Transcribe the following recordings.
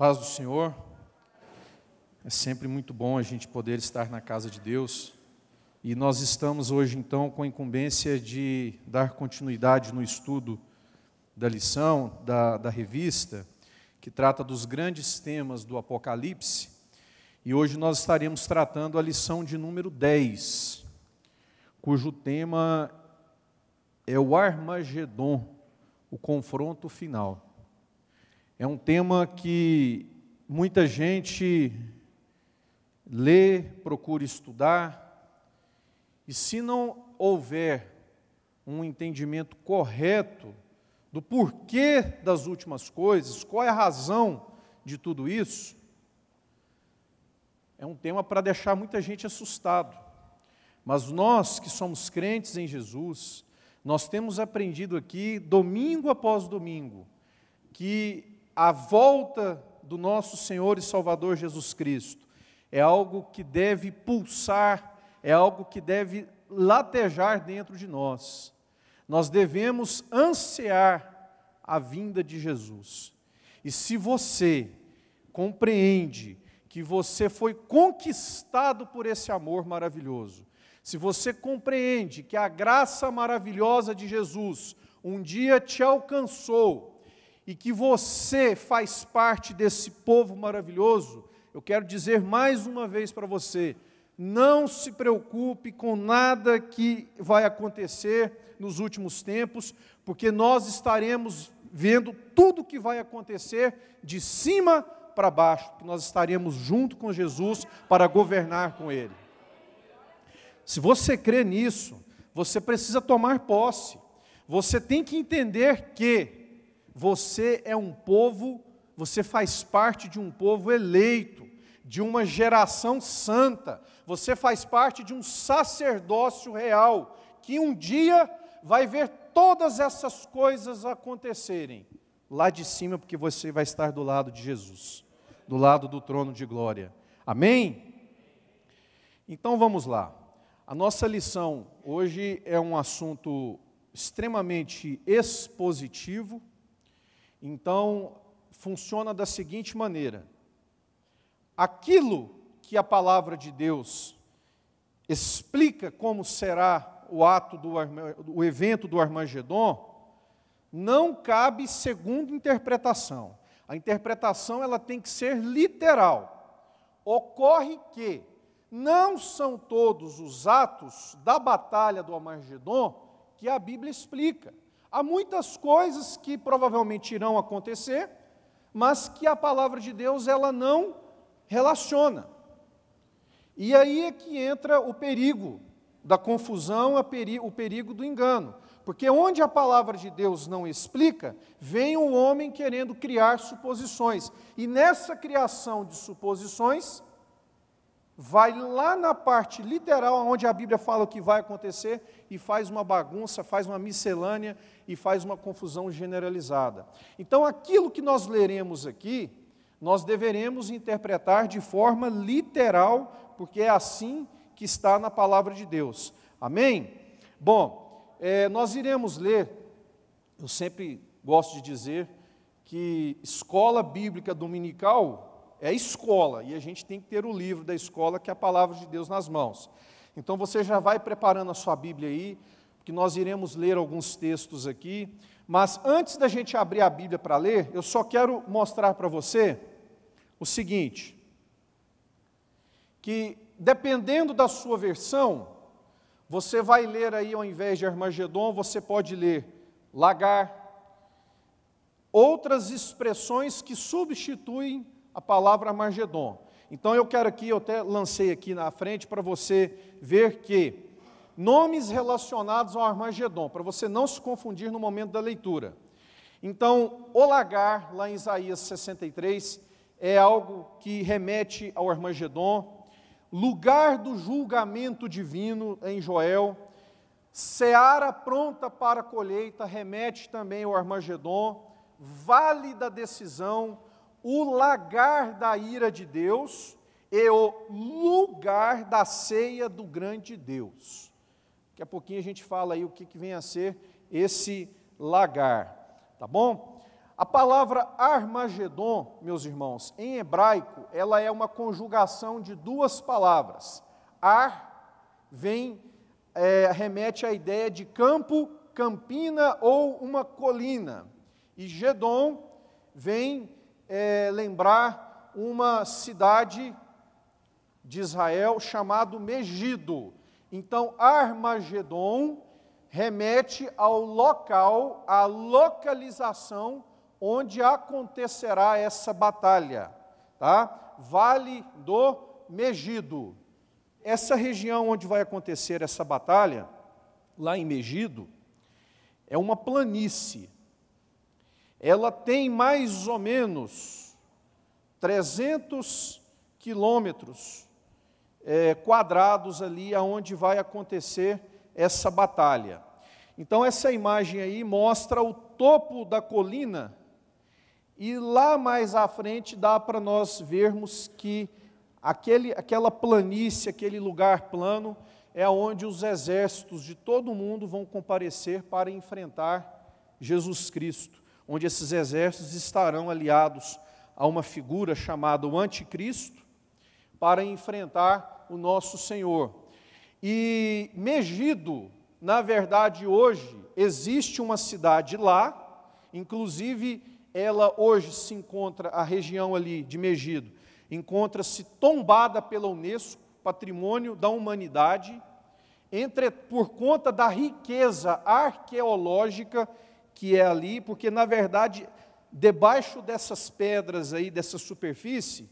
Paz do Senhor. É sempre muito bom a gente poder estar na casa de Deus. E nós estamos hoje, então, com a incumbência de dar continuidade no estudo da lição, da revista, que trata dos grandes temas do Apocalipse. E hoje nós estaremos tratando a lição de número 10, cujo tema é o Armagedon, o confronto final. É um tema que muita gente lê, procura estudar, e se não houver um entendimento correto do porquê das últimas coisas, qual é a razão de tudo isso, é um tema para deixar muita gente assustado. Mas nós que somos crentes em Jesus, nós temos aprendido aqui, domingo após domingo, que a volta do nosso Senhor e Salvador Jesus Cristo é algo que deve pulsar, é algo que deve latejar dentro de nós. Nós devemos ansiar a vinda de Jesus. E se você compreende que você foi conquistado por esse amor maravilhoso, se você compreende que a graça maravilhosa de Jesus um dia te alcançou, e que você faz parte desse povo maravilhoso, eu quero dizer mais uma vez para você, não se preocupe com nada que vai acontecer nos últimos tempos, porque nós estaremos vendo tudo o que vai acontecer de cima para baixo, que nós estaremos junto com Jesus para governar com Ele. Se você crê nisso, você precisa tomar posse, você tem que entender que você é um povo, você faz parte de um povo eleito, de uma geração santa, você faz parte de um sacerdócio real, que um dia vai ver todas essas coisas acontecerem, lá de cima, porque você vai estar do lado de Jesus, do lado do trono de glória. Amém? Então vamos lá. A nossa lição hoje é um assunto extremamente expositivo. Então, funciona da seguinte maneira: aquilo que a palavra de Deus explica como será o evento do Armagedon, não cabe segunda interpretação. A interpretação ela tem que ser literal. Ocorre que não são todos os atos da batalha do Armagedon que a Bíblia explica. Há muitas coisas que provavelmente irão acontecer, mas que a palavra de Deus ela não relaciona. E aí é que entra o perigo da confusão, o perigo do engano. Porque onde a palavra de Deus não explica, vem o homem querendo criar suposições. E nessa criação de suposições, vai lá na parte literal, onde a Bíblia fala o que vai acontecer, e faz uma bagunça, faz uma miscelânea, e faz uma confusão generalizada. Então, aquilo que nós leremos aqui, nós deveremos interpretar de forma literal, porque é assim que está na palavra de Deus. Amém? Bom, nós iremos ler, eu sempre gosto de dizer, que escola bíblica dominical é escola, e a gente tem que ter o livro da escola, que é a palavra de Deus nas mãos. Então você já vai preparando a sua Bíblia aí, que nós iremos ler alguns textos aqui, mas antes da gente abrir a Bíblia para ler, eu só quero mostrar para você o seguinte, que dependendo da sua versão, você vai ler aí, ao invés de Armagedon, você pode ler lagar, outras expressões que substituem a palavra Armagedon. Então eu quero aqui, eu até lancei aqui na frente para você ver que nomes relacionados ao Armagedon, para você não se confundir no momento da leitura. Então, o lagar, lá em Isaías 63, é algo que remete ao Armagedon. Lugar do julgamento divino, em Joel. Seara pronta para a colheita, remete também ao Armagedon. Vale da decisão, o lagar da ira de Deus e o lugar da ceia do grande Deus. Daqui a pouquinho a gente fala aí o que vem a ser esse lagar, tá bom? A palavra Armagedon, meus irmãos, em hebraico, ela é uma conjugação de duas palavras. Remete à ideia de campo, campina ou uma colina. E Gedom vem lembrar uma cidade de Israel chamado Megido. Então, Armagedon remete ao local, à localização onde acontecerá essa batalha, tá? Vale do Megido. Essa região onde vai acontecer essa batalha, lá em Megido, é uma planície. Ela tem mais ou menos 300 quilômetros quadrados ali aonde vai acontecer essa batalha. Então essa imagem aí mostra o topo da colina e lá mais à frente dá para nós vermos que aquela planície, aquele lugar plano é onde os exércitos de todo o mundo vão comparecer para enfrentar Jesus Cristo, onde esses exércitos estarão aliados a uma figura chamada o Anticristo para enfrentar o nosso Senhor. E Megido, na verdade, hoje, existe uma cidade lá, inclusive ela hoje se encontra, a região ali de Megido, encontra-se tombada pela Unesco, Patrimônio da Humanidade, por conta da riqueza arqueológica que é ali, porque, na verdade, debaixo dessas pedras aí, dessa superfície,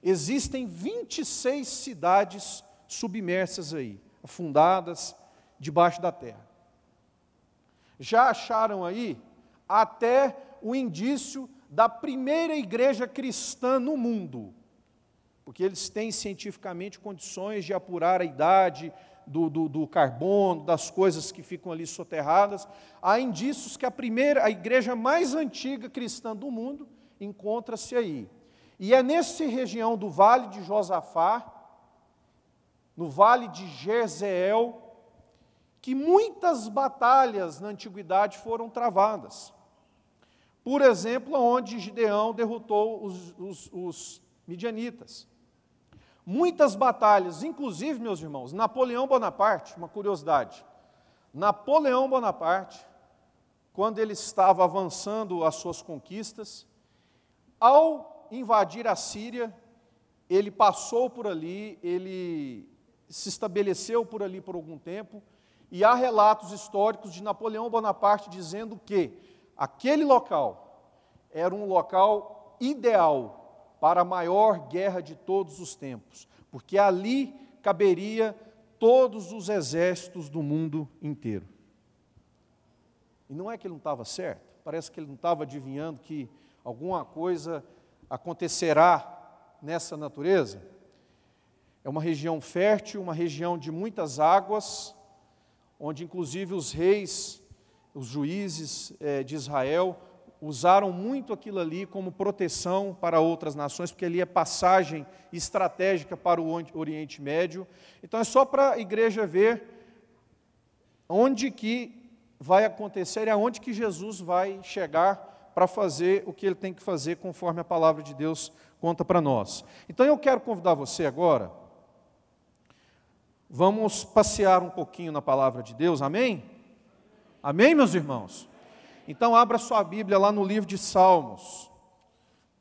existem 26 cidades submersas aí, afundadas debaixo da terra. Já acharam aí até o indício da primeira igreja cristã no mundo, porque eles têm cientificamente condições de apurar a idade do carbono, das coisas que ficam ali soterradas. Há indícios que a igreja mais antiga cristã do mundo encontra-se aí. E é nessa região do Vale de Josafá, no Vale de Jezreel, que muitas batalhas na antiguidade foram travadas. Por exemplo, onde Gideão derrotou os midianitas. Muitas batalhas, inclusive, meus irmãos, Napoleão Bonaparte, uma curiosidade, Napoleão Bonaparte, quando ele estava avançando as suas conquistas, ao invadir a Síria, ele passou por ali, ele se estabeleceu por ali por algum tempo, e há relatos históricos de Napoleão Bonaparte dizendo que aquele local era um local ideal para a maior guerra de todos os tempos, porque ali caberia todos os exércitos do mundo inteiro. E não é que ele não estava certo, parece que ele não estava adivinhando que alguma coisa acontecerá nessa natureza. É uma região fértil, uma região de muitas águas, onde inclusive os reis, os juízes de Israel, usaram muito aquilo ali como proteção para outras nações, porque ali é passagem estratégica para o Oriente Médio. Então é só para a igreja ver onde que vai acontecer e aonde que Jesus vai chegar para fazer o que ele tem que fazer conforme a palavra de Deus conta para nós. Então eu quero convidar você agora, vamos passear um pouquinho na palavra de Deus, amém? Amém, meus irmãos? Então, abra sua Bíblia lá no livro de Salmos.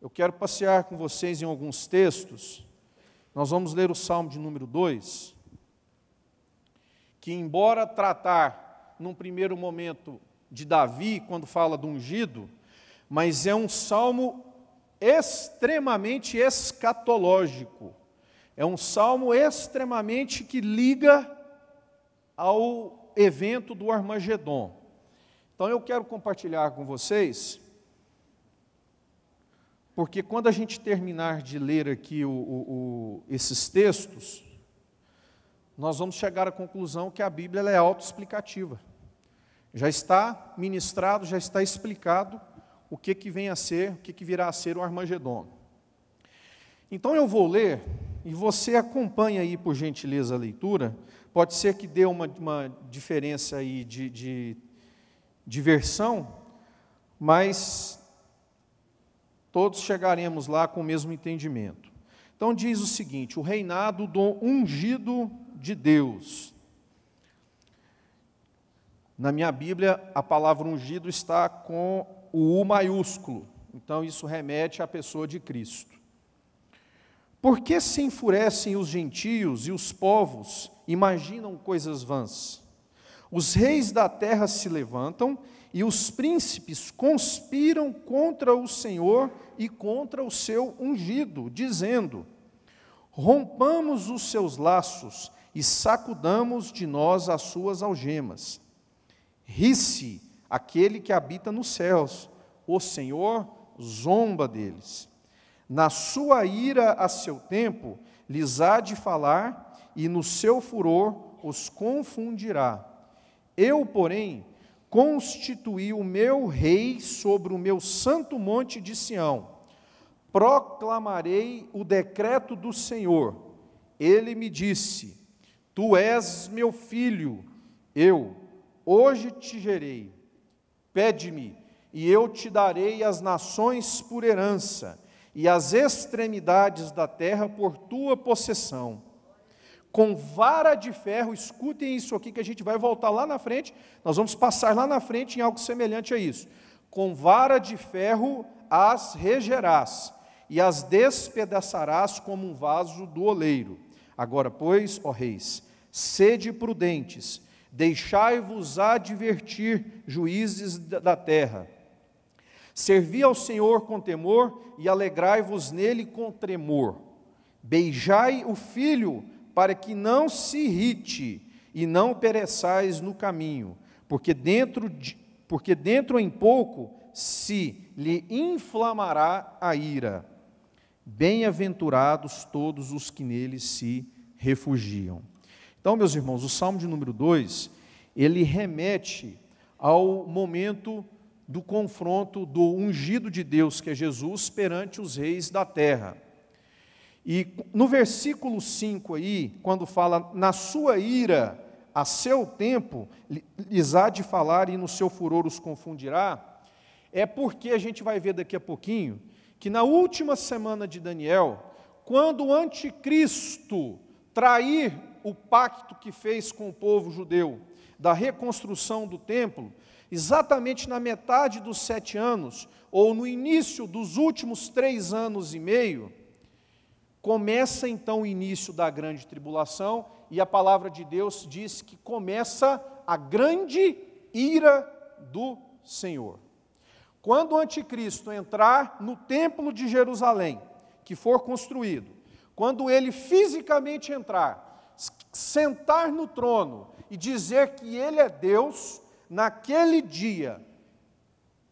Eu quero passear com vocês em alguns textos. Nós vamos ler o Salmo de número 2, que embora tratar, num primeiro momento, de Davi, quando fala do ungido, mas é um salmo extremamente escatológico. É um salmo extremamente que liga ao evento do Armagedon. Então eu quero compartilhar com vocês, porque quando a gente terminar de ler aqui esses textos, nós vamos chegar à conclusão que a Bíblia ela é autoexplicativa. Já está ministrado, já está explicado o que vem a ser, o que virá a ser o Armagedon. Então eu vou ler, e você acompanha aí por gentileza a leitura. Pode ser que dê uma diferença aí de versão, mas todos chegaremos lá com o mesmo entendimento. Então diz o seguinte: o reinado do ungido de Deus. Na minha Bíblia, a palavra ungido está com o U maiúsculo, então isso remete à pessoa de Cristo. Por que se enfurecem os gentios e os povos imaginam coisas vãs? Os reis da terra se levantam e os príncipes conspiram contra o Senhor e contra o seu ungido, dizendo: rompamos os seus laços e sacudamos de nós as suas algemas. Ri-se aquele que habita nos céus, o Senhor zomba deles. Na sua ira a seu tempo, lhes há de falar, e no seu furor os confundirá. Eu, porém, constituí o meu rei sobre o meu santo monte de Sião. Proclamarei o decreto do Senhor. Ele me disse: tu és meu filho, eu hoje te gerei. Pede-me, e eu te darei as nações por herança, e as extremidades da terra por tua possessão. Com vara de ferro, escutem isso aqui que a gente vai voltar lá na frente, nós vamos passar lá na frente em algo semelhante a isso. Com vara de ferro as regerás, e as despedaçarás como um vaso do oleiro. Agora, pois, ó reis, sede prudentes, deixai-vos advertir, juízes da terra. Servi ao Senhor com temor e alegrai-vos nele com tremor. Beijai o filho, para que não se irrite e não pereçais no caminho, porque dentro em pouco se lhe inflamará a ira. Bem-aventurados todos os que nele se refugiam. Então, meus irmãos, o Salmo de número 2, ele remete ao momento do confronto do ungido de Deus, que é Jesus, perante os reis da terra. E no versículo 5 aí, quando fala, na sua ira, a seu tempo, lhes há de falar e no seu furor os confundirá, é porque a gente vai ver daqui a pouquinho, que na última semana de Daniel, quando o anticristo trair o pacto que fez com o povo judeu, da reconstrução do templo, exatamente na metade dos 7 anos, ou no início dos últimos 3 anos e meio, começa então o início da grande tribulação, e a palavra de Deus diz que começa a grande ira do Senhor. Quando o anticristo entrar no templo de Jerusalém, que for construído, quando ele fisicamente entrar, sentar no trono e dizer que ele é Deus, naquele dia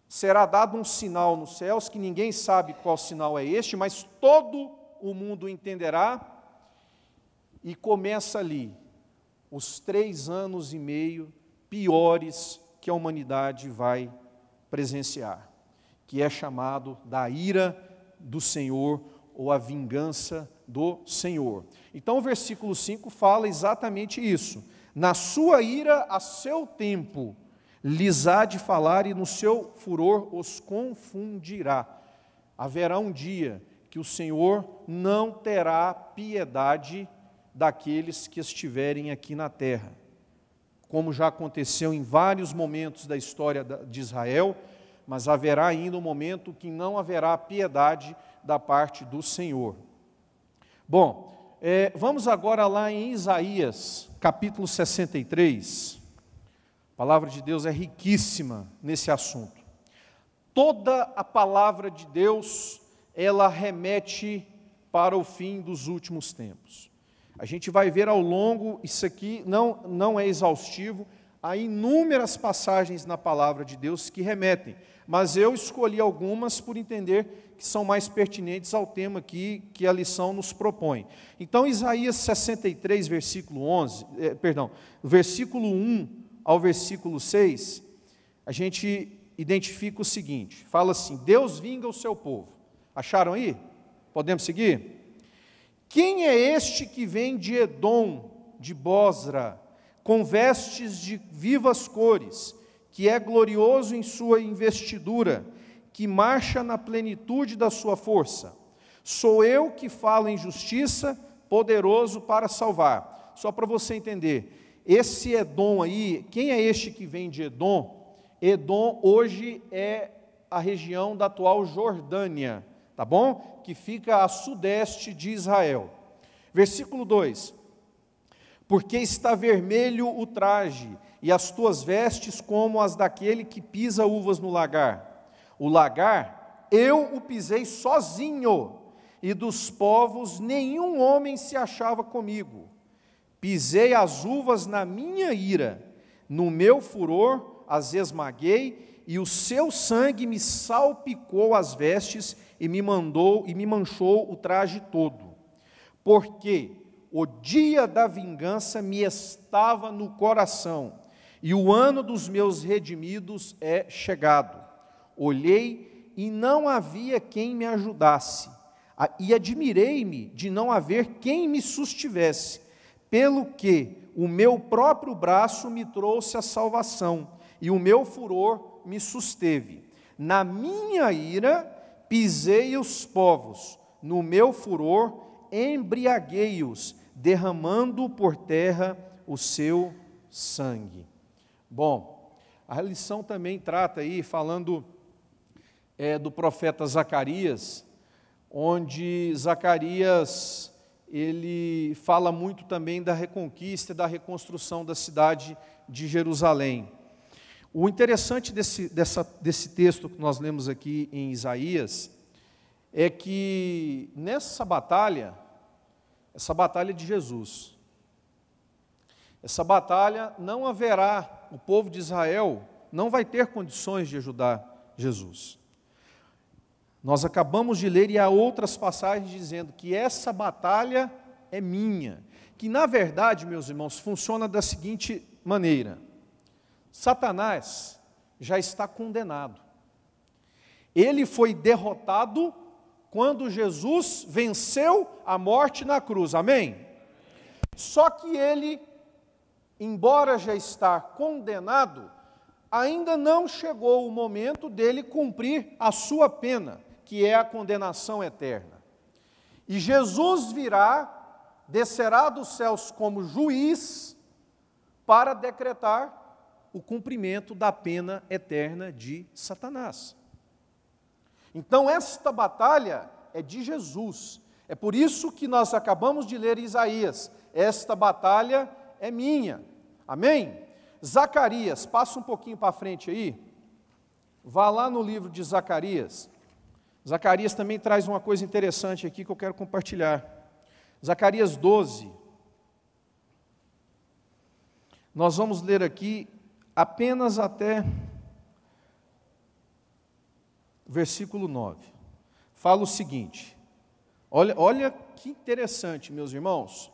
será dado um sinal nos céus, que ninguém sabe qual sinal é este, mas todo o mundo entenderá, e começa ali os 3 anos e meio piores que a humanidade vai presenciar, que é chamado da ira do Senhor, ou a vingança do Senhor. Então o versículo 5 fala exatamente isso: na sua ira a seu tempo, lhes há de falar e no seu furor os confundirá. Haverá um dia que o Senhor não terá piedade daqueles que estiverem aqui na terra, como já aconteceu em vários momentos da história de Israel, mas haverá ainda um momento que não haverá piedade da parte do Senhor. Bom, vamos agora lá em Isaías, capítulo 63. A palavra de Deus é riquíssima nesse assunto. Toda a palavra de Deus, ela remete para o fim dos últimos tempos. A gente vai ver ao longo, isso aqui não é exaustivo, há inúmeras passagens na palavra de Deus que remetem, mas eu escolhi algumas por entender que são mais pertinentes ao tema aqui que a lição nos propõe. Então, Isaías 63, versículo 1 ao versículo 6, a gente identifica o seguinte, fala assim: Deus vinga o seu povo. Acharam aí? Podemos seguir? Quem é este que vem de Edom, de Bosra, com vestes de vivas cores, que é glorioso em sua investidura, que marcha na plenitude da sua força. Sou eu que falo em justiça, poderoso para salvar. Só para você entender, esse Edom aí, quem é este que vem de Edom? Edom hoje é a região da atual Jordânia, tá bom? Que fica a sudeste de Israel. Versículo 2: porque está vermelho o traje, e as tuas vestes como as daquele que pisa uvas no lagar. O lagar, eu o pisei sozinho, e dos povos nenhum homem se achava comigo. Pisei as uvas na minha ira, no meu furor as esmaguei, e o seu sangue me salpicou as vestes e me manchou o traje todo. Porque o dia da vingança me estava no coração, e o ano dos meus redimidos é chegado. Olhei e não havia quem me ajudasse, e admirei-me de não haver quem me sustivesse, pelo que o meu próprio braço me trouxe a salvação, e o meu furor me susteve. Na minha ira pisei os povos, no meu furor embriaguei-os, derramando por terra o seu sangue. Bom, a lição também trata aí, falando do profeta Zacarias, onde Zacarias, ele fala muito também da reconquista e da reconstrução da cidade de Jerusalém. O interessante desse texto que nós lemos aqui em Isaías, é que nessa batalha, essa batalha de Jesus, essa batalha não haverá, o povo de Israel não vai ter condições de ajudar Jesus. Nós acabamos de ler, e há outras passagens dizendo que essa batalha é minha, que na verdade, meus irmãos, funciona da seguinte maneira: Satanás já está condenado, ele foi derrotado quando Jesus venceu a morte na cruz, amém? Só que ele, embora já está condenado, ainda não chegou o momento dele cumprir a sua pena, que é a condenação eterna. E Jesus virá, descerá dos céus como juiz, para decretar o cumprimento da pena eterna de Satanás. Então esta batalha é de Jesus. É por isso que nós acabamos de ler Isaías: esta batalha é minha. Amém? Zacarias, passa um pouquinho para frente aí, vá lá no livro de Zacarias. Zacarias também traz uma coisa interessante aqui que eu quero compartilhar. Zacarias 12. Nós vamos ler aqui apenas até versículo 9. Fala o seguinte, olha que interessante, meus irmãos.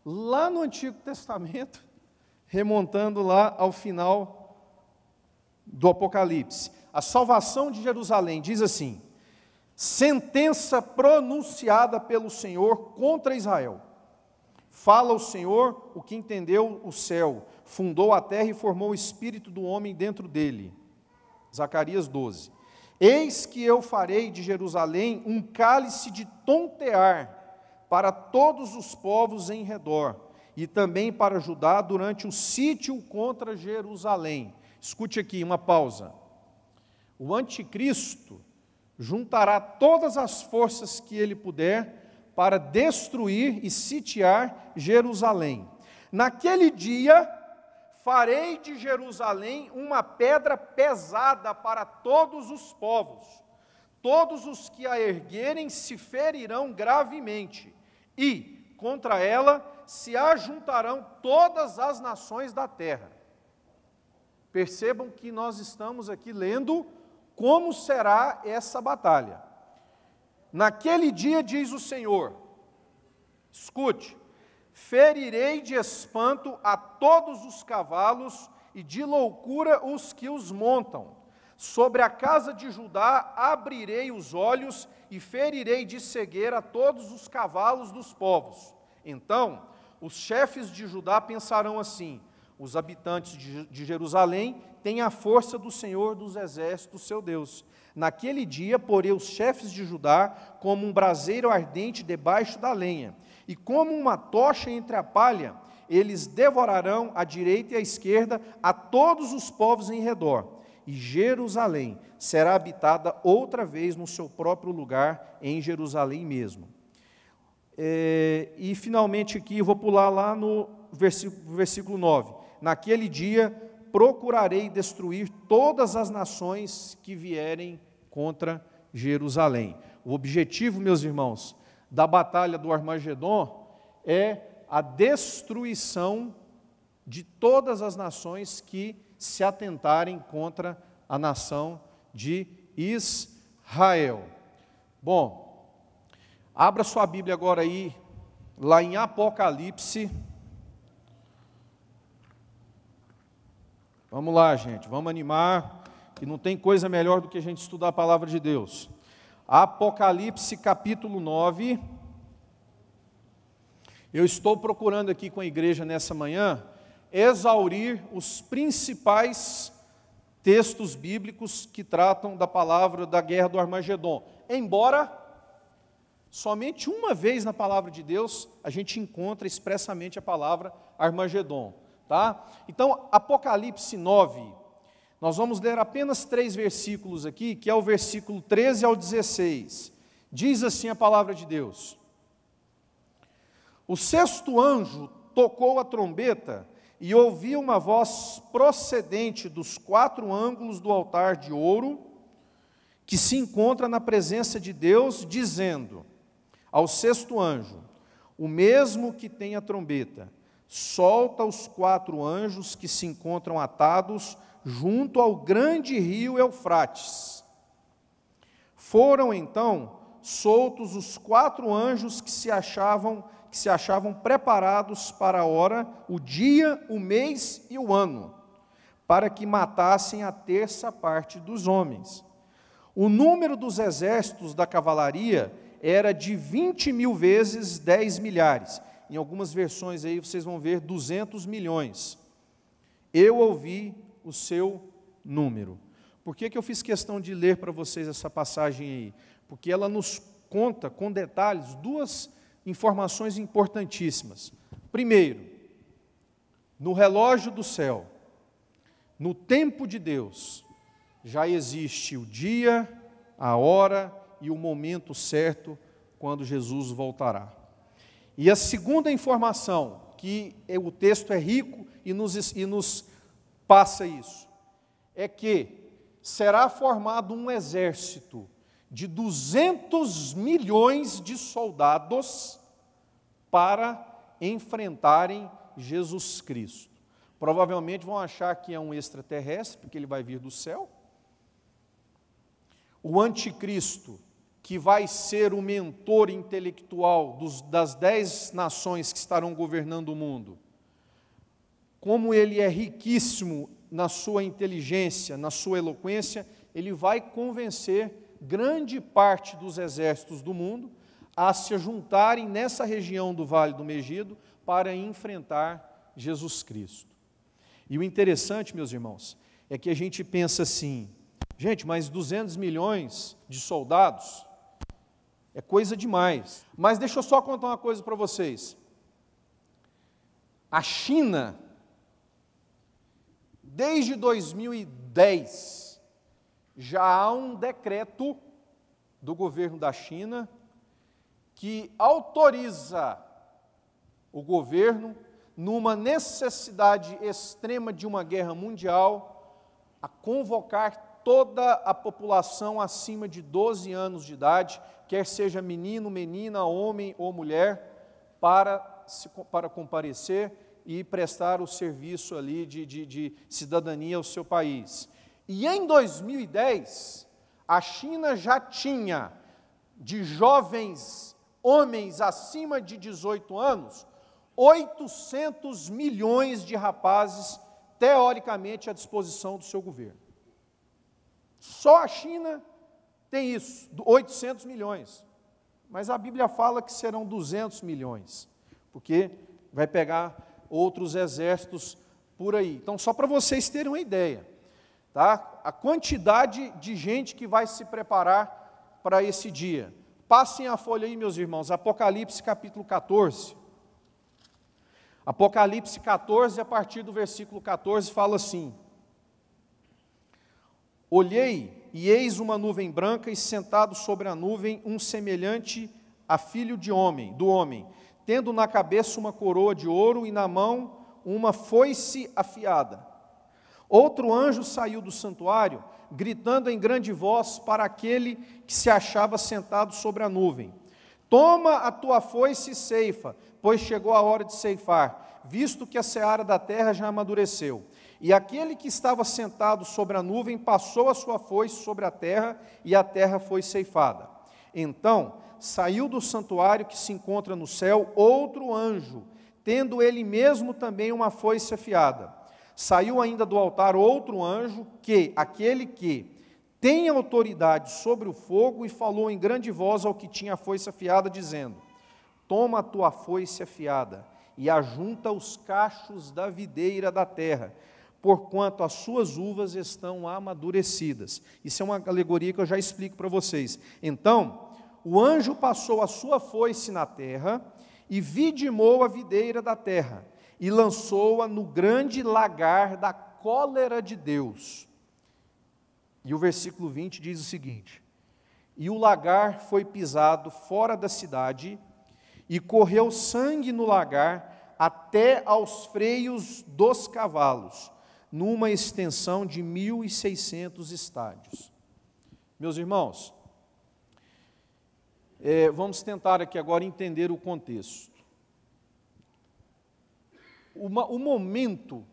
Lá no Antigo Testamento, remontando lá ao final do Apocalipse, a salvação de Jerusalém diz assim: sentença pronunciada pelo Senhor contra Israel. Fala o Senhor o que entendeu o céu, fundou a terra e formou o espírito do homem dentro dele. Zacarias 12. Eis que eu farei de Jerusalém um cálice de tontear para todos os povos em redor, e também para Judá durante o sítio contra Jerusalém. Escute aqui, uma pausa. O anticristo juntará todas as forças que ele puder para destruir e sitiar Jerusalém. Naquele dia, farei de Jerusalém uma pedra pesada para todos os povos. Todos os que a erguerem se ferirão gravemente, e contra ela se ajuntarão todas as nações da terra. Percebam que nós estamos aqui lendo como será essa batalha. Naquele dia, diz o Senhor, escute: ferirei de espanto a todos os cavalos e de loucura os que os montam. Sobre a casa de Judá abrirei os olhos e ferirei de cegueira a todos os cavalos dos povos. Então, os chefes de Judá pensarão assim: os habitantes de Jerusalém têm a força do Senhor dos exércitos, seu Deus. Naquele dia, porei os chefes de Judá como um braseiro ardente debaixo da lenha, e como uma tocha entre a palha, eles devorarão à direita e à esquerda a todos os povos em redor. E Jerusalém será habitada outra vez no seu próprio lugar, em Jerusalém mesmo. E finalmente aqui, eu vou pular lá no versículo 9. Naquele dia procurarei destruir todas as nações que vierem contra Jerusalém. O objetivo, meus irmãos, da batalha do Armagedon é a destruição de todas as nações que se atentarem contra a nação de Israel. Bom, abra sua Bíblia agora aí, lá em Apocalipse. Vamos lá, gente, vamos animar, que não tem coisa melhor do que a gente estudar a palavra de Deus. Apocalipse capítulo 9. Eu estou procurando aqui com a igreja nessa manhã exaurir os principais textos bíblicos que tratam da palavra da guerra do Armagedon. Embora somente uma vez na palavra de Deus a gente encontra expressamente a palavra Armagedon. Tá? Então, Apocalipse 9, nós vamos ler apenas 3 versículos aqui, que é o versículo 13 ao 16. Diz assim a palavra de Deus: O sexto anjo tocou a trombeta e ouvi uma voz procedente dos 4 ângulos do altar de ouro, que se encontra na presença de Deus, dizendo ao sexto anjo, o mesmo que tem a trombeta: solta os 4 anjos que se encontram atados junto ao grande rio Eufrates. Foram então soltos os 4 anjos que se achavam preparados para a hora, o dia, o mês e o ano, para que matassem a terça parte dos homens. O número dos exércitos da cavalaria era de 20.000 vezes 10 milhares. Em algumas versões aí vocês vão ver 200 milhões. Eu ouvi o seu número. Por que eu fiz questão de ler para vocês essa passagem aí? Porque ela nos conta com detalhes 2 informações importantíssimas. Primeiro, no relógio do céu, no tempo de Deus, já existe o dia, a hora e o momento certo quando Jesus voltará. E a segunda informação, que o texto é rico e nos passa isso, é que será formado um exército de 200 milhões de soldados para enfrentarem Jesus Cristo. Provavelmente vão achar que é um extraterrestre, porque ele vai vir do céu. O anticristo, que vai ser o mentor intelectual das 10 nações que estarão governando o mundo, como ele é riquíssimo na sua inteligência, na sua eloquência, ele vai convencer grande parte dos exércitos do mundo a se juntarem nessa região do Vale do Megido para enfrentar Jesus Cristo. E o interessante, meus irmãos, é que a gente pensa assim, gente, mas 200 milhões de soldados é coisa demais. Mas deixa eu só contar uma coisa para vocês. A China, desde 2010, já há um decreto do governo da China que autoriza o governo, numa necessidade extrema de uma guerra mundial, a convocar toda a população acima de 12 anos de idade, quer seja menino, menina, homem ou mulher, para comparecer e prestar o serviço ali de cidadania ao seu país. E em 2010, a China já tinha, de jovens homens acima de 18 anos, 800 milhões de rapazes, teoricamente, à disposição do seu governo. Só a China tem isso, 800 milhões. Mas a Bíblia fala que serão 200 milhões, porque vai pegar outros exércitos por aí. Então, só para vocês terem uma ideia, tá? A quantidade de gente que vai se preparar para esse dia. Passem a folha aí, meus irmãos, Apocalipse capítulo 14. Apocalipse 14, a partir do versículo 14, fala assim: Olhei, e eis uma nuvem branca, e sentado sobre a nuvem, um semelhante a filho do homem, tendo na cabeça uma coroa de ouro, e na mão uma foice afiada. Outro anjo saiu do santuário, gritando em grande voz para aquele que se achava sentado sobre a nuvem: Toma a tua foice e ceifa, pois chegou a hora de ceifar, visto que a seara da terra já amadureceu. E aquele que estava sentado sobre a nuvem passou a sua foice sobre a terra, e a terra foi ceifada. Então saiu do santuário que se encontra no céu outro anjo, tendo ele mesmo também uma foice afiada. Saiu ainda do altar outro anjo, aquele que tem autoridade sobre o fogo, e falou em grande voz ao que tinha a foice afiada, dizendo: Toma a tua foice afiada, e ajunta os cachos da videira da terra, porquanto as suas uvas estão amadurecidas. Isso é uma alegoria que eu já explico para vocês. Então, o anjo passou a sua foice na terra, e vidimou a videira da terra, e lançou-a no grande lagar da cólera de Deus. E o versículo 20 diz o seguinte: E o lagar foi pisado fora da cidade, e correu sangue no lagar até aos freios dos cavalos, numa extensão de 1.600 estádios. Meus irmãos, vamos tentar aqui agora entender o contexto. O momento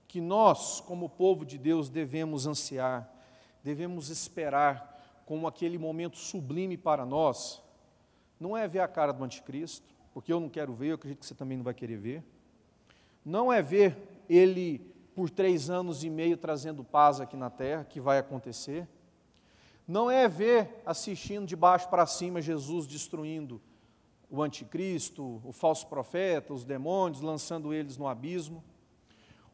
que nós, como povo de Deus, devemos ansiar, devemos esperar como aquele momento sublime para nós, não é ver a cara do anticristo, porque eu não quero ver, eu acredito que você também não vai querer ver. Não é ver ele por 3 anos e meio trazendo paz aqui na terra, que vai acontecer. Não é ver, assistindo de baixo para cima, Jesus destruindo o anticristo, o falso profeta, os demônios, lançando eles no abismo.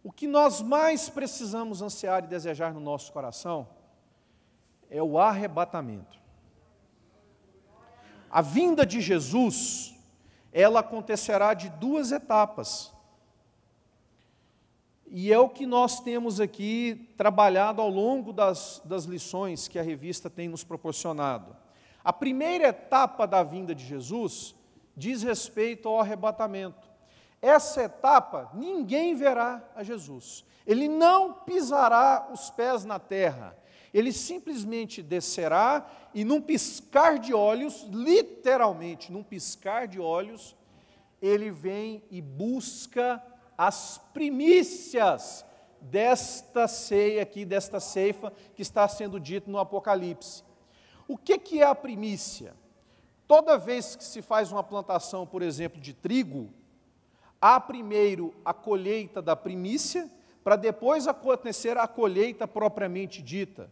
O que nós mais precisamos ansiar e desejar no nosso coração é o arrebatamento. A vinda de Jesus, ela acontecerá de 2 etapas. E é o que nós temos aqui trabalhado ao longo das lições que a revista tem nos proporcionado. A primeira etapa da vinda de Jesus diz respeito ao arrebatamento. Essa etapa, ninguém verá a Jesus. Ele não pisará os pés na terra. Ele simplesmente descerá e, num piscar de olhos, literalmente, num piscar de olhos, ele vem e busca as primícias desta ceia aqui, desta ceifa que está sendo dito no Apocalipse. O que é a primícia? Toda vez que se faz uma plantação, por exemplo, de trigo, há primeiro a colheita da primícia, para depois acontecer a colheita propriamente dita.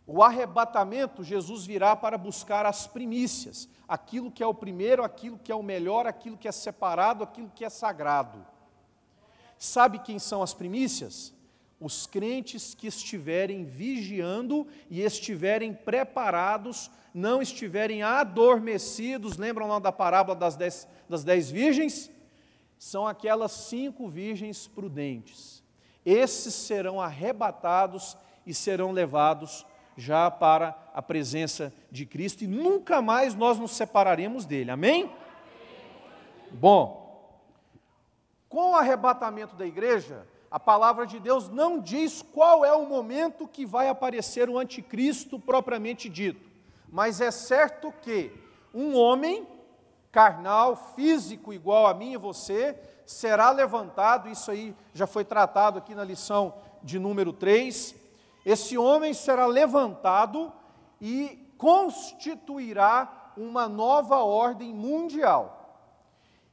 O arrebatamento, Jesus virá para buscar as primícias, aquilo que é o primeiro, aquilo que é o melhor, aquilo que é separado, aquilo que é sagrado. Sabe quem são as primícias? Os crentes que estiverem vigiando e estiverem preparados, não estiverem adormecidos. Lembram lá da parábola das 10 virgens? São aquelas 5 virgens prudentes. Esses serão arrebatados e serão levados já para a presença de Cristo, e nunca mais nós nos separaremos dele, amém? Bom, com o arrebatamento da igreja, a palavra de Deus não diz qual é o momento que vai aparecer o anticristo propriamente dito, mas é certo que um homem carnal, físico, igual a mim e você, será levantado. Isso aí já foi tratado aqui na lição de número 3, esse homem será levantado e constituirá uma nova ordem mundial.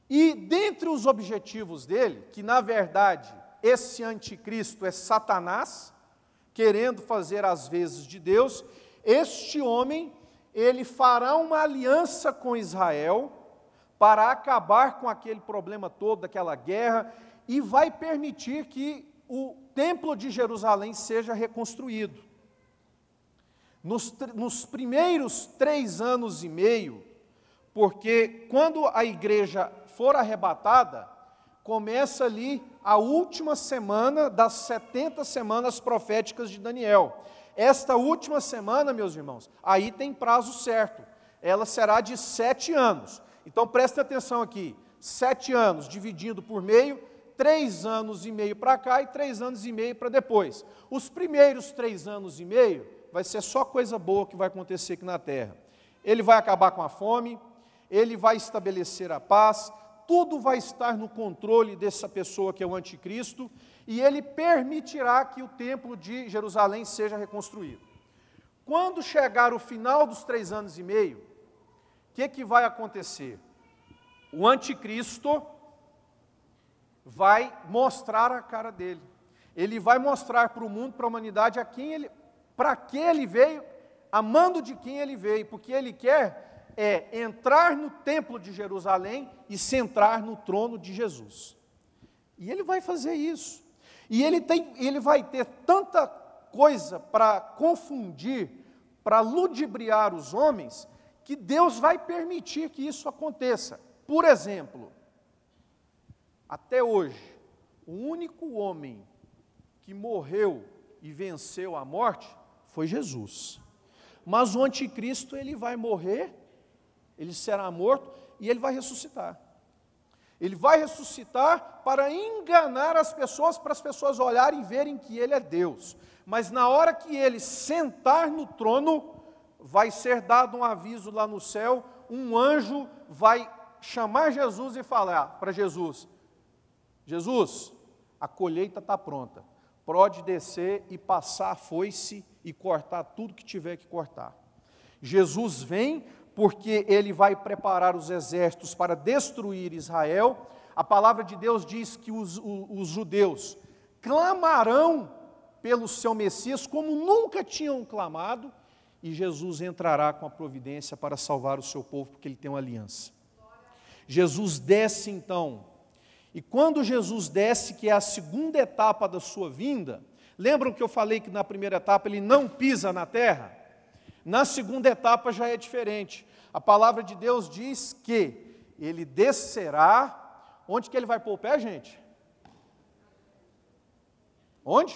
E dentre os objetivos dele, que na verdade esse anticristo é Satanás, querendo fazer as vezes de Deus, este homem, ele fará uma aliança com Israel para acabar com aquele problema todo, daquela guerra, e vai permitir que o templo de Jerusalém seja reconstruído. Nos primeiros 3 anos e meio, porque quando a igreja for arrebatada, começa ali a última semana das 70 semanas proféticas de Daniel. Esta última semana, meus irmãos, aí tem prazo certo, ela será de 7 anos. Então prestem atenção aqui, 7 anos dividido por meio, 3 anos e meio para cá e 3 anos e meio para depois. Os primeiros 3 anos e meio vai ser só coisa boa que vai acontecer aqui na terra. Ele vai acabar com a fome, ele vai estabelecer a paz, tudo vai estar no controle dessa pessoa que é o anticristo, e ele permitirá que o templo de Jerusalém seja reconstruído. Quando chegar o final dos 3 anos e meio, o que vai acontecer? O anticristo vai mostrar a cara dele. Ele vai mostrar para o mundo, para a humanidade, para que ele veio, amando de quem ele veio, porque ele quer entrar no templo de Jerusalém e sentar no trono de Jesus. E ele vai fazer isso. E ele vai ter tanta coisa para confundir, para ludibriar os homens, que Deus vai permitir que isso aconteça. Por exemplo, até hoje, o único homem que morreu e venceu a morte foi Jesus. Mas o anticristo, ele vai morrer, ele será morto e ele vai ressuscitar. Ele vai ressuscitar para enganar as pessoas, para as pessoas olharem e verem que ele é Deus. Mas na hora que ele sentar no trono, vai ser dado um aviso lá no céu, um anjo vai chamar Jesus e falar para Jesus: Jesus, a colheita está pronta, pode descer e passar a foice e cortar tudo que tiver que cortar. Jesus vem porque ele vai preparar os exércitos para destruir Israel. A palavra de Deus diz que os judeus clamarão pelo seu Messias como nunca tinham clamado, e Jesus entrará com a providência para salvar o seu povo, porque ele tem uma aliança. Jesus desce então, e quando Jesus desce, que é a segunda etapa da sua vinda, lembram que eu falei que na primeira etapa ele não pisa na terra? Na segunda etapa já é diferente. A palavra de Deus diz que ele descerá. Onde que ele vai pôr o pé, gente? Onde?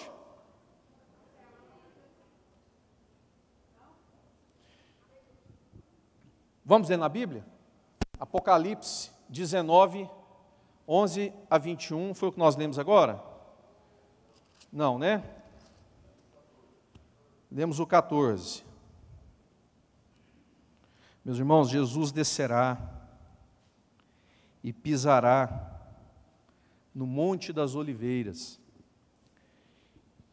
Vamos ler na Bíblia? Apocalipse 19, 11 a 21, foi o que nós lemos agora? Não, né? Lemos o 14. Meus irmãos, Jesus descerá e pisará no Monte das Oliveiras.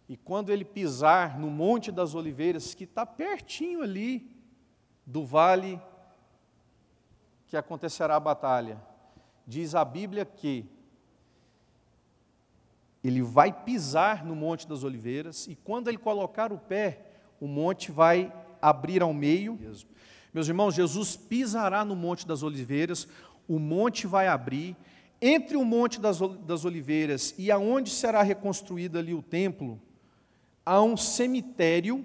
E quando ele pisar no Monte das Oliveiras, que está pertinho ali do vale que acontecerá a batalha, diz a Bíblia que ele vai pisar no Monte das Oliveiras, e quando ele colocar o pé, o monte vai abrir ao meio. Meus irmãos, Jesus pisará no Monte das Oliveiras, o monte vai abrir, entre o Monte das Oliveiras e aonde será reconstruído ali o templo, há um cemitério,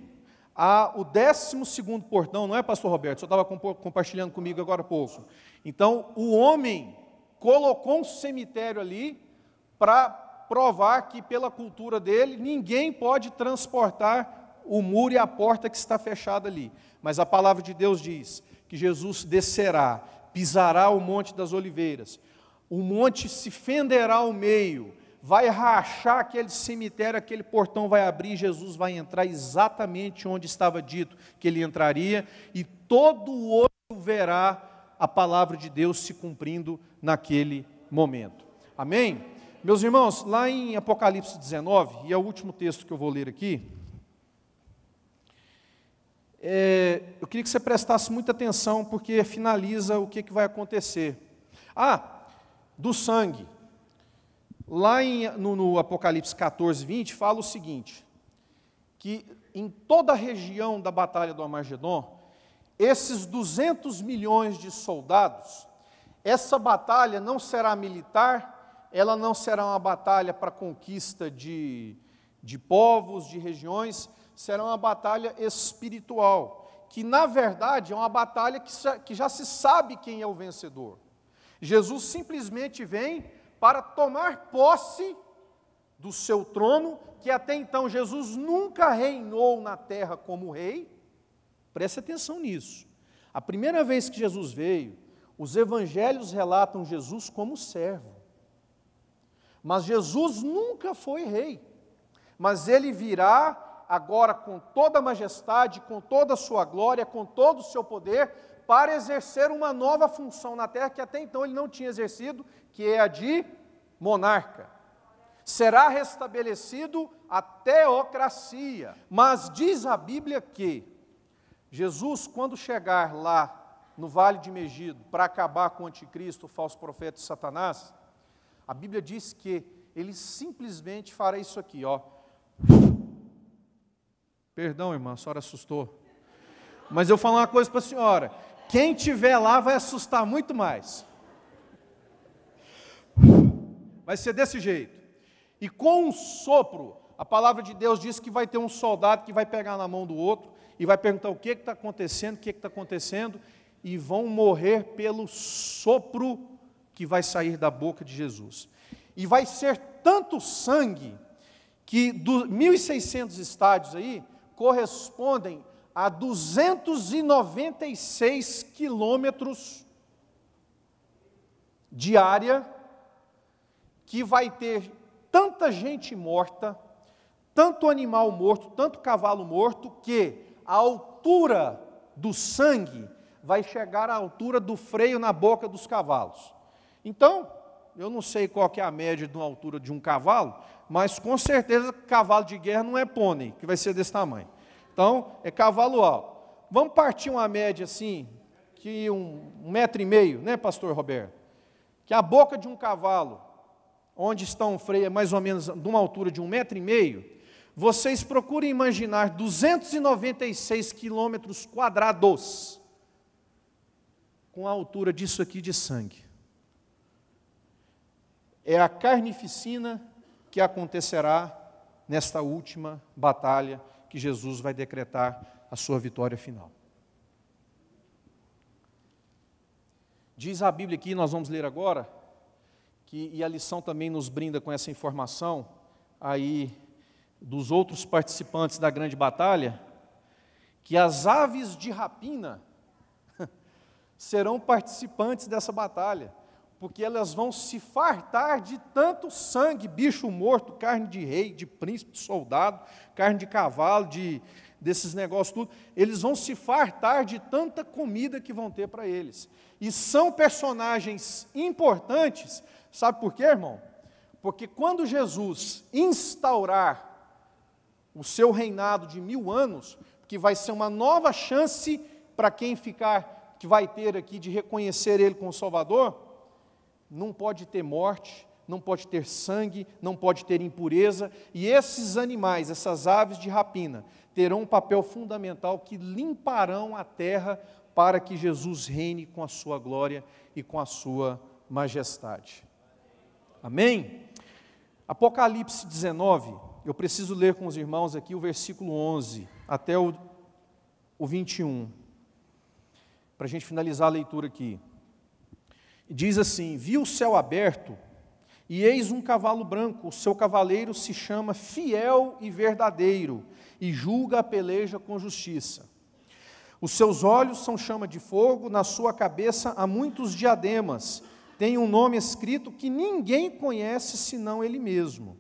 há o 12º portão, não é, pastor Roberto? O senhor estava compartilhando comigo agora há pouco. Então, o homem colocou um cemitério ali para provar que, pela cultura dele, ninguém pode transportar o muro e a porta que está fechada ali. Mas a palavra de Deus diz que Jesus descerá, pisará o Monte das Oliveiras, o monte se fenderá ao meio, vai rachar aquele cemitério, aquele portão vai abrir, Jesus vai entrar exatamente onde estava dito que ele entraria, e todo o olho verá a palavra de Deus se cumprindo naquele momento. Amém? Meus irmãos, lá em Apocalipse 19, e é o último texto que eu vou ler aqui, eu queria que você prestasse muita atenção, porque finaliza o que vai acontecer. Do sangue. Lá no Apocalipse 14, 20, fala o seguinte, que em toda a região da Batalha do Armagedon, esses 200 milhões de soldados, essa batalha não será militar, ela não será uma batalha para conquista de povos, de regiões, será uma batalha espiritual, que na verdade é uma batalha que já se sabe quem é o vencedor. Jesus simplesmente vem para tomar posse do seu trono, que até então Jesus nunca reinou na terra como rei. Preste atenção nisso. A primeira vez que Jesus veio, os evangelhos relatam Jesus como servo. Mas Jesus nunca foi rei. Mas ele virá agora com toda a majestade, com toda a sua glória, com todo o seu poder, para exercer uma nova função na terra que até então ele não tinha exercido, que é a de monarca. Será restabelecido a teocracia. Mas diz a Bíblia que Jesus, quando chegar lá no Vale de Megido, para acabar com o anticristo, o falso profeta e Satanás, a Bíblia diz que ele simplesmente fará isso aqui, ó. Perdão, irmã, a senhora assustou. Mas eu vou falar uma coisa para a senhora. Quem estiver lá vai assustar muito mais. Vai ser desse jeito. E com um sopro, a palavra de Deus diz que vai ter um soldado que vai pegar na mão do outro e vai perguntar o que está acontecendo, o que está acontecendo, e vão morrer pelo sopro que vai sair da boca de Jesus. E vai ser tanto sangue que 1.600 estádios aí correspondem a 296 quilômetros de área, que vai ter tanta gente morta, tanto animal morto, tanto cavalo morto, que a altura do sangue vai chegar à altura do freio na boca dos cavalos. Então, eu não sei qual que é a média de uma altura de um cavalo, mas com certeza cavalo de guerra não é pônei, que vai ser desse tamanho. Então, é cavalo alto. Vamos partir uma média assim, que 1,5 metro, né, pastor Roberto? Que a boca de um cavalo, onde está um freio, é mais ou menos de uma altura de 1,5 metro, vocês procurem imaginar 296 quilômetros quadrados, com a altura disso aqui de sangue. É a carnificina que acontecerá nesta última batalha que Jesus vai decretar a sua vitória final. Diz a Bíblia aqui, nós vamos ler agora, e a lição também nos brinda com essa informação aí dos outros participantes da grande batalha, que as aves de rapina serão participantes dessa batalha, porque elas vão se fartar de tanto sangue, bicho morto, carne de rei, de príncipe, de soldado, carne de cavalo, desses negócios tudo. Eles vão se fartar de tanta comida que vão ter para eles. E são personagens importantes, sabe por quê, irmão? Porque quando Jesus instaurar o seu reinado de 1000 anos, que vai ser uma nova chance para quem ficar, que vai ter aqui de reconhecer Ele como Salvador, não pode ter morte, não pode ter sangue, não pode ter impureza, e esses animais, essas aves de rapina, terão um papel fundamental que limparão a terra para que Jesus reine com a sua glória e com a sua majestade. Amém? Apocalipse 19, eu preciso ler com os irmãos aqui o versículo 11 até o 21, para a gente finalizar a leitura aqui. Diz assim: vi o céu aberto, e eis um cavalo branco, o seu cavaleiro se chama Fiel e Verdadeiro, e julga a peleja com justiça. Os seus olhos são chama de fogo, na sua cabeça há muitos diademas, tem um nome escrito que ninguém conhece senão ele mesmo.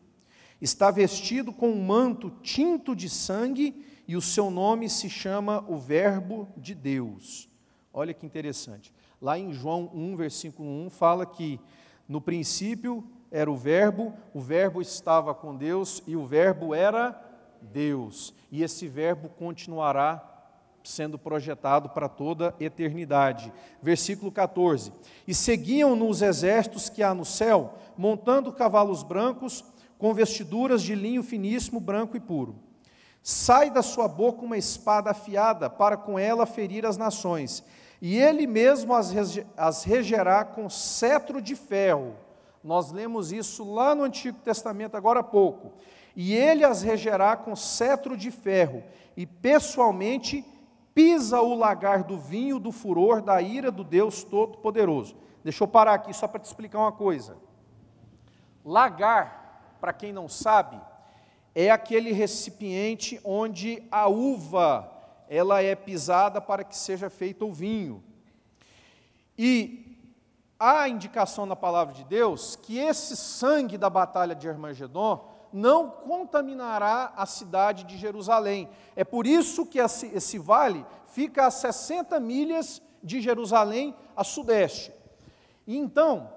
Está vestido com um manto tinto de sangue, e o seu nome se chama o Verbo de Deus. Olha que interessante. Lá em João 1, versículo 1, fala que no princípio era o Verbo estava com Deus e o Verbo era Deus. E esse Verbo continuará sendo projetado para toda a eternidade. Versículo 14. E seguiam-no os exércitos que há no céu, montando cavalos brancos, com vestiduras de linho finíssimo, branco e puro. Sai da sua boca uma espada afiada, para com ela ferir as nações. E ele mesmo as regerá com cetro de ferro. Nós lemos isso lá no Antigo Testamento, agora há pouco. E ele as regerá com cetro de ferro, e pessoalmente pisa o lagar do vinho do furor da ira do Deus Todo-Poderoso. Deixa eu parar aqui só para te explicar uma coisa. Lagar, para quem não sabe, é aquele recipiente onde a uva ela é pisada para que seja feito o vinho. E há indicação na palavra de Deus que esse sangue da batalha de Armagedon não contaminará a cidade de Jerusalém. É por isso que esse vale fica a 60 milhas de Jerusalém a sudeste. E então,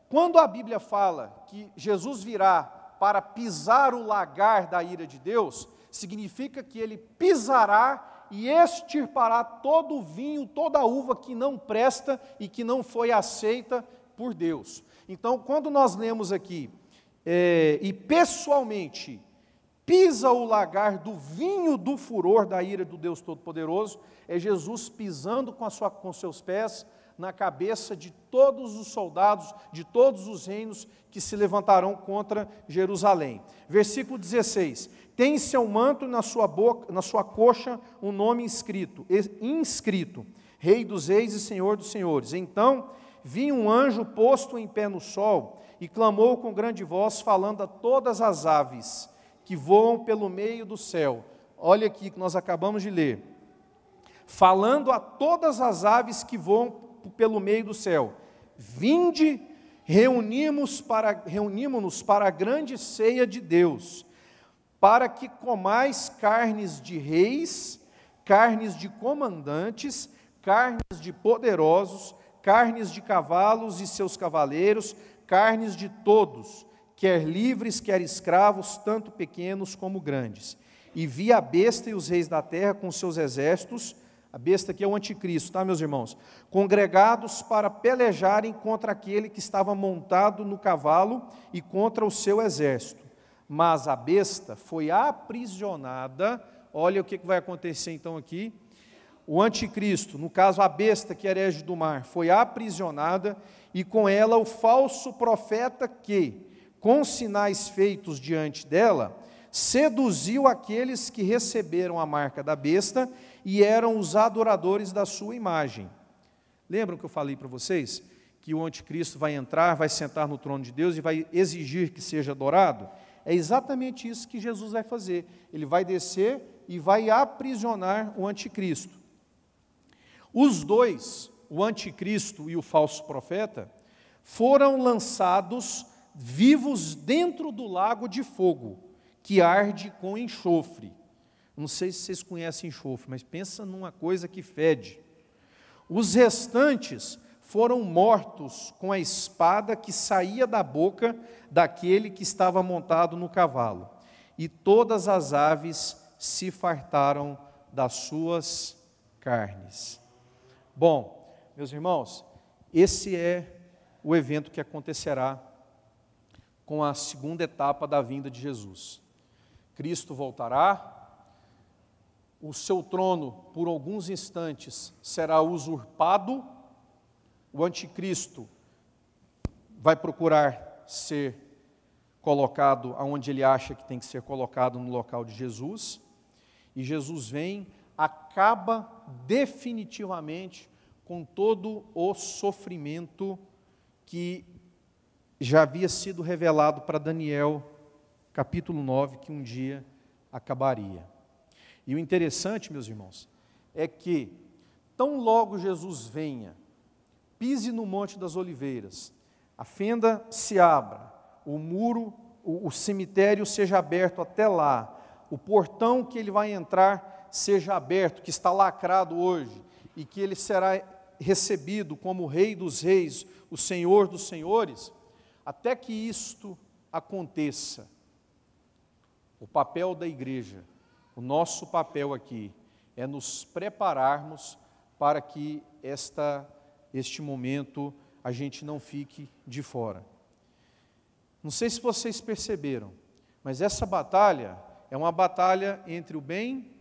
quando a Bíblia fala que Jesus virá para pisar o lagar da ira de Deus, significa que ele pisará e extirpará todo o vinho, toda a uva que não presta e que não foi aceita por Deus. Então, quando nós lemos aqui, e pessoalmente pisa o lagar do vinho do furor da ira do Deus Todo-Poderoso, é Jesus pisando com seus pés na cabeça de todos os soldados, de todos os reinos que se levantarão contra Jerusalém. Versículo 16: tem em seu manto e na sua boca, na sua coxa, um nome inscrito, Rei dos Reis e Senhor dos Senhores. Então vi um anjo posto em pé no sol, e clamou com grande voz, falando a todas as aves que voam pelo meio do céu. Olha aqui que nós acabamos de ler. Falando a todas as aves que voam pelo meio do céu: vinde, reunimos-nos para a grande ceia de Deus, para que comais carnes de reis, carnes de comandantes, carnes de poderosos, carnes de cavalos e seus cavaleiros, carnes de todos, quer livres, quer escravos, tanto pequenos como grandes. E vi a besta e os reis da terra com seus exércitos, a besta aqui é o anticristo, tá, meus irmãos? Congregados para pelejarem contra aquele que estava montado no cavalo e contra o seu exército. Mas a besta foi aprisionada. Olha o que vai acontecer então aqui. O anticristo, no caso a besta que era herege do mar, foi aprisionada, e com ela o falso profeta que, com sinais feitos diante dela, seduziu aqueles que receberam a marca da besta e eram os adoradores da sua imagem. Lembram que eu falei para vocês que o anticristo vai entrar, vai sentar no trono de Deus e vai exigir que seja adorado? É exatamente isso que Jesus vai fazer. Ele vai descer e vai aprisionar o anticristo. Os dois, o anticristo e o falso profeta, foram lançados vivos dentro do lago de fogo, que arde com enxofre. Não sei se vocês conhecem enxofre, mas pensa numa coisa que fede. Os restantes foram mortos com a espada que saía da boca daquele que estava montado no cavalo. E todas as aves se fartaram das suas carnes. Bom, meus irmãos, esse é o evento que acontecerá com a segunda etapa da vinda de Jesus. Cristo voltará, o seu trono, por alguns instantes, será usurpado, o anticristo vai procurar ser colocado aonde ele acha que tem que ser colocado, no local de Jesus, e Jesus vem, acaba definitivamente com todo o sofrimento que já havia sido revelado para Daniel, capítulo 9, que um dia acabaria. E o interessante, meus irmãos, é que tão logo Jesus venha, pise no Monte das Oliveiras, a fenda se abra, o muro, o cemitério seja aberto até lá, o portão que ele vai entrar seja aberto, que está lacrado hoje, e que ele será recebido como o Rei dos Reis, o Senhor dos Senhores. Até que isto aconteça, o papel da igreja, o nosso papel aqui, é nos prepararmos para que este momento a gente não fique de fora. Não sei se vocês perceberam, mas essa batalha é uma batalha entre o bem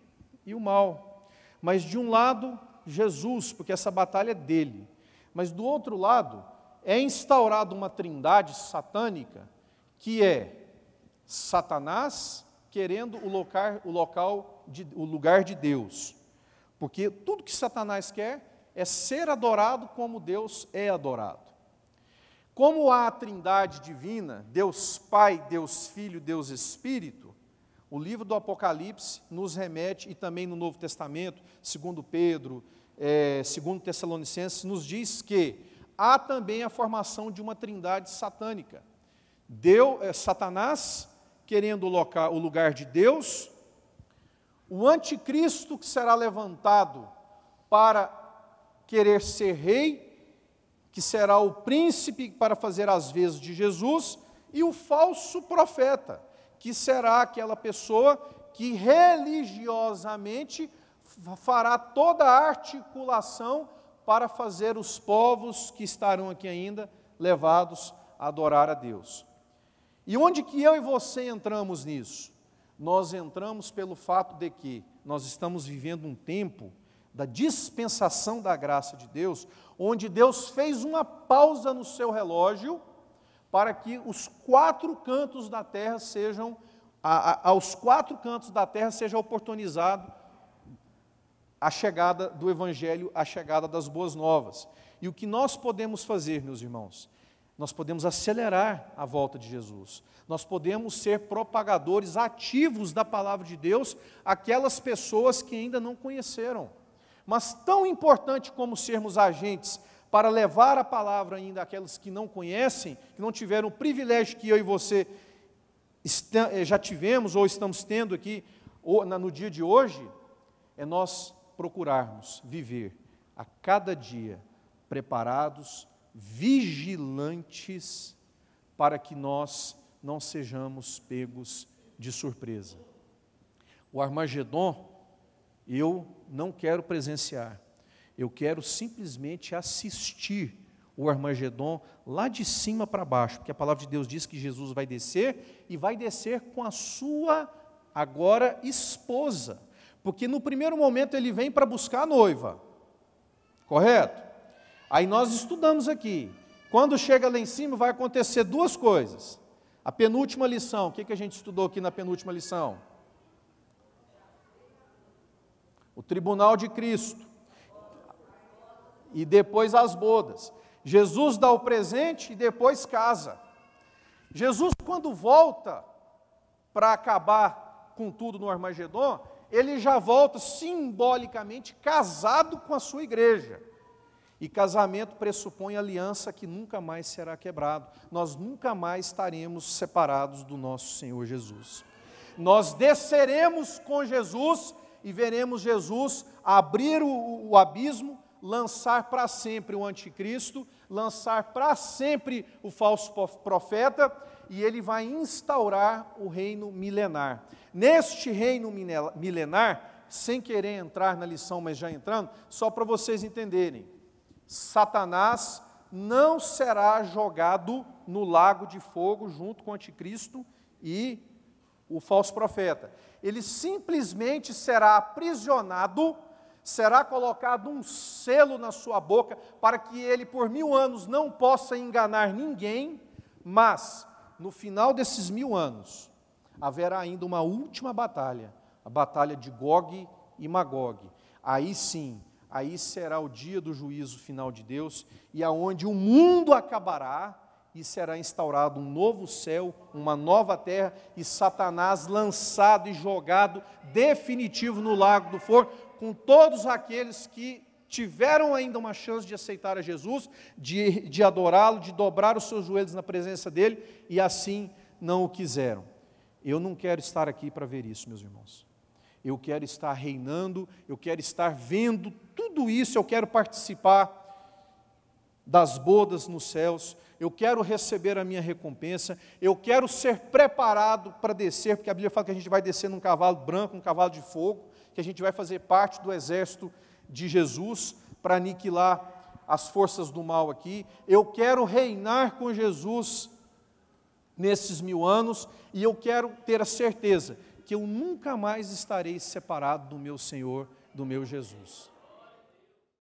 e o mal. Mas de um lado, Jesus, porque essa batalha é dele. Mas do outro lado, é instaurada uma trindade satânica, que é Satanás querendo o lugar de Deus. Porque tudo que Satanás quer é ser adorado como Deus é adorado. Como há a trindade divina, Deus Pai, Deus Filho, Deus Espírito, o livro do Apocalipse nos remete, e também no Novo Testamento, 2 Pedro, 2 Tessalonicenses, nos diz que há também a formação de uma trindade satânica. Satanás querendo o lugar de Deus, o anticristo que será levantado para querer ser rei, que será o príncipe para fazer as vezes de Jesus, e o falso profeta, que será aquela pessoa que religiosamente fará toda a articulação para fazer os povos que estarão aqui ainda levados a adorar a Deus. E onde que eu e você entramos nisso? Nós entramos pelo fato de que nós estamos vivendo um tempo da dispensação da graça de Deus, onde Deus fez uma pausa no seu relógio para que os 4 cantos da terra sejam, aos 4 cantos da terra seja oportunizado a chegada do Evangelho, a chegada das boas novas. E o que nós podemos fazer, meus irmãos? Nós podemos acelerar a volta de Jesus. Nós podemos ser propagadores ativos da palavra de Deus àquelas pessoas que ainda não conheceram. Mas tão importante como sermos agentes para levar a palavra ainda àqueles que não conhecem, que não tiveram o privilégio que eu e você já tivemos ou estamos tendo aqui no dia de hoje, é nós procurarmos viver a cada dia preparados, vigilantes, para que nós não sejamos pegos de surpresa. O Armagedon, eu não quero presenciar, eu quero simplesmente assistir o Armagedon lá de cima para baixo, porque a palavra de Deus diz que Jesus vai descer, e vai descer com a sua, agora, esposa, porque no primeiro momento ele vem para buscar a noiva, correto? Aí nós estudamos aqui, quando chega lá em cima vai acontecer 2 coisas. A penúltima lição, o que a gente estudou aqui na penúltima lição? O tribunal de Cristo, e depois as bodas. Jesus dá o presente e depois casa. Jesus, quando volta para acabar com tudo no Armagedon, ele já volta simbolicamente casado com a sua igreja. E casamento pressupõe aliança que nunca mais será quebrado. Nós nunca mais estaremos separados do nosso Senhor Jesus. Nós desceremos com Jesus e veremos Jesus abrir o abismo, lançar para sempre o anticristo, lançar para sempre o falso profeta, e ele vai instaurar o reino milenar. Neste reino milenar, sem querer entrar na lição, mas já entrando, só para vocês entenderem, Satanás não será jogado no lago de fogo junto com o anticristo e o falso profeta. Ele simplesmente será aprisionado, será colocado um selo na sua boca, para que ele por 1000 anos não possa enganar ninguém, mas no final desses 1000 anos, haverá ainda uma última batalha, a batalha de Gog e Magog. Aí sim, aí será o dia do juízo final de Deus, e aonde o mundo acabará, e será instaurado um novo céu, uma nova terra, e Satanás lançado e jogado definitivo no lago do fogo, com todos aqueles que tiveram ainda uma chance de aceitar a Jesus, de adorá-lo, de dobrar os seus joelhos na presença dele, e assim não o quiseram. Eu não quero estar aqui para ver isso, meus irmãos. Eu quero estar reinando, eu quero estar vendo tudo isso, eu quero participar das bodas nos céus, eu quero receber a minha recompensa, eu quero ser preparado para descer, porque a Bíblia fala que a gente vai descer num cavalo branco, um cavalo de fogo, que a gente vai fazer parte do exército de Jesus para aniquilar as forças do mal aqui. Eu quero reinar com Jesus nesses 1000 anos, e eu quero ter a certeza que eu nunca mais estarei separado do meu Senhor, do meu Jesus.